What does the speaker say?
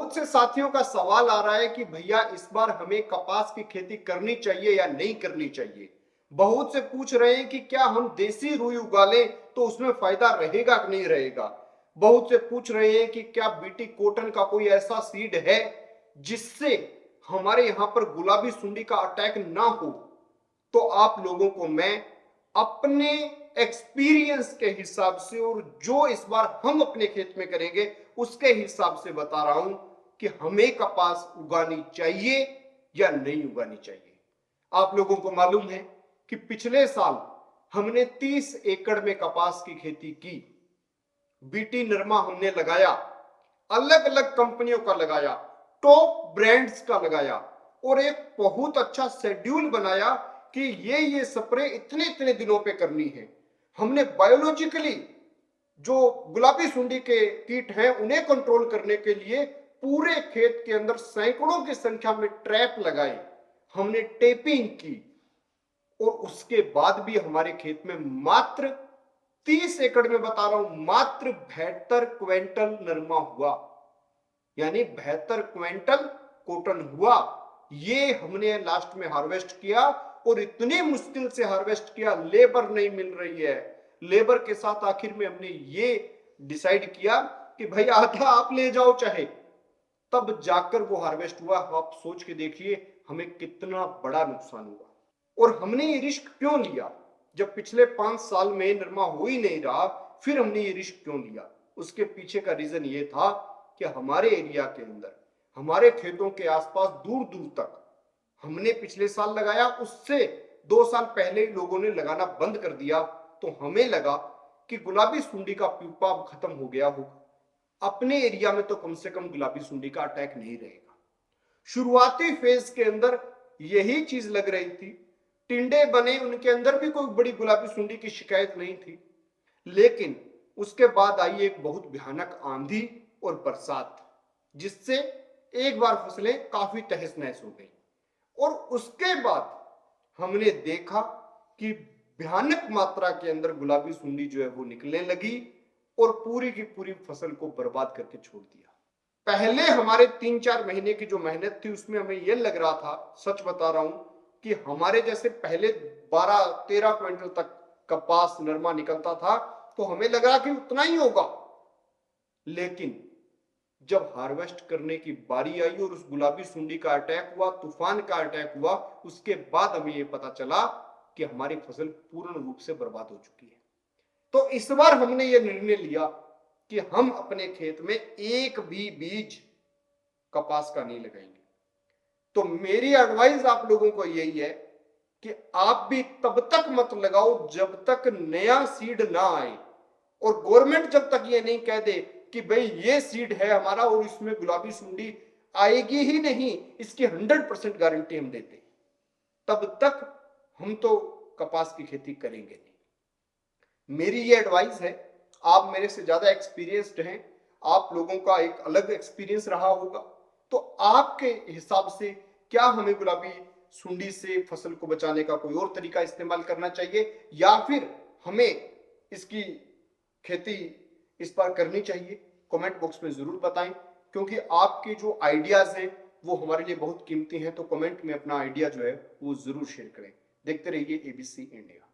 बहुत से साथियों का सवाल आ रहा है कि भैया इस बार हमें कपास की खेती करनी चाहिए या नहीं करनी चाहिए। बहुत से पूछ रहे हैं कि क्या हम देसी रुई उगा लें तो उसमें फायदा रहेगा कि नहीं रहेगा। बहुत से पूछ रहे हैं कि क्या बीटी कॉटन का कोई ऐसा सीड है जिससे हमारे यहां पर गुलाबी सुंडी का अटैक ना हो। तो आप लोगों को मैं अपने एक्सपीरियंस के हिसाब से और जो इस बार हम अपने खेत में करेंगे उसके हिसाब से बता रहा हूं कि हमें कपास उगानी चाहिए या नहीं उगानी चाहिए। आप लोगों को मालूम है कि पिछले साल हमने 30 एकड़ में कपास की खेती की। बीटी नरमा हमने लगाया, अलग अलग कंपनियों का लगाया, टॉप ब्रांड्स का लगाया और एक बहुत अच्छा शेड्यूल बनाया कि ये स्प्रे इतने इतने दिनों पे करनी है। हमने बायोलॉजिकली जो गुलाबी सुंडी के कीट हैं उन्हें कंट्रोल करने के लिए पूरे खेत के अंदर सैकड़ों की संख्या में ट्रैप लगाए, हमने टेपिंग की और उसके बाद भी हमारे खेत में मात्र 30 एकड़ में बता रहा हूं मात्र 72 क्विंटल नरमा हुआ, यानी 72 क्विंटल कॉटन हुआ। ये हमने लास्ट में हार्वेस्ट किया और इतनी मुश्किल से हार्वेस्ट किया, लेबर नहीं मिल रही है। लेबर के साथ आखिर में हमने ये डिसाइड किया कि भाई आधा आप ले जाओ चाहे, तब जाकर वो हार्वेस्ट हुआ। आप सोच के देखिए हमें कितना बड़ा नुकसान हुआ। और हमने ये रिस्क क्यों लिया? जब पिछले 5 साल में नरमा हो ही नहीं रहा, फिर हमने ये रिस्क क्यों लिया? उसके पीछे का रीजन ये था कि हमारे एरिया के अंदर, हमारे खेतों के आसपास दूर दूर तक हमने पिछले साल लगाया, उससे 2 साल पहले ही लोगों ने लगाना बंद कर दिया। तो हमें लगा कि गुलाबी सुंडी का प्यूपा खत्म हो गया होगा, अपने एरिया में तो कम से कम गुलाबी सुंडी का अटैक नहीं रहेगा। शुरुआती फेज के अंदर यही चीज लग रही थी, टिंडे बने, उनके अंदर भी कोई बड़ी गुलाबी सुंडी की शिकायत नहीं थी। लेकिन उसके बाद आई एक बहुत भयानक आंधी और बरसात, जिससे एक बार फसलें काफी तहस नहस हो गई। और उसके बाद हमने देखा कि भयानक मात्रा के अंदर गुलाबी सुंडी जो है वो निकलने लगी और पूरी की पूरी फसल को बर्बाद करके छोड़ दिया। पहले हमारे 3-4 महीने की जो मेहनत थी उसमें हमें यह लग रहा था, सच बता रहा हूं, कि हमारे जैसे पहले 12-13 क्विंटल तक कपास नरमा निकलता था तो हमें लग रहा कि उतना ही होगा। लेकिन जब हार्वेस्ट करने की बारी आई और उस गुलाबी सुंडी का अटैक हुआ, तूफान का अटैक हुआ, उसके बाद हमें यह पता चला कि हमारी फसल पूर्ण रूप से बर्बाद हो चुकी है। तो इस बार हमने यह निर्णय लिया कि हम अपने खेत में एक भी बीज कपास का नहीं लगाएंगे। तो मेरी एडवाइस आप लोगों को यही है कि आप भी तब तक मत लगाओ जब तक नया सीड ना आए और गवर्नमेंट जब तक ये नहीं कह दे कि भाई ये सीड है हमारा और इसमें गुलाबी सुंडी आएगी ही नहीं, इसकी 100% गारंटी हम देते, तब तक हम तो कपास की खेती करेंगे नहीं। मेरी ये एडवाइस है। आप मेरे से ज्यादा एक्सपीरियंस्ड हैं, आप लोगों का एक अलग एक्सपीरियंस रहा होगा, तो आपके हिसाब से क्या हमें गुलाबी सुंडी से फसल को बचाने का कोई और तरीका इस्तेमाल करना चाहिए या फिर हमें इसकी खेती इस बार करनी चाहिए? कमेंट बॉक्स में जरूर बताएं, क्योंकि आपके जो आइडियाज हैं वो हमारे लिए बहुत कीमती हैं। तो कमेंट में अपना आइडिया जो है वो जरूर शेयर करें। देखते रहिए एबीसी इंडिया।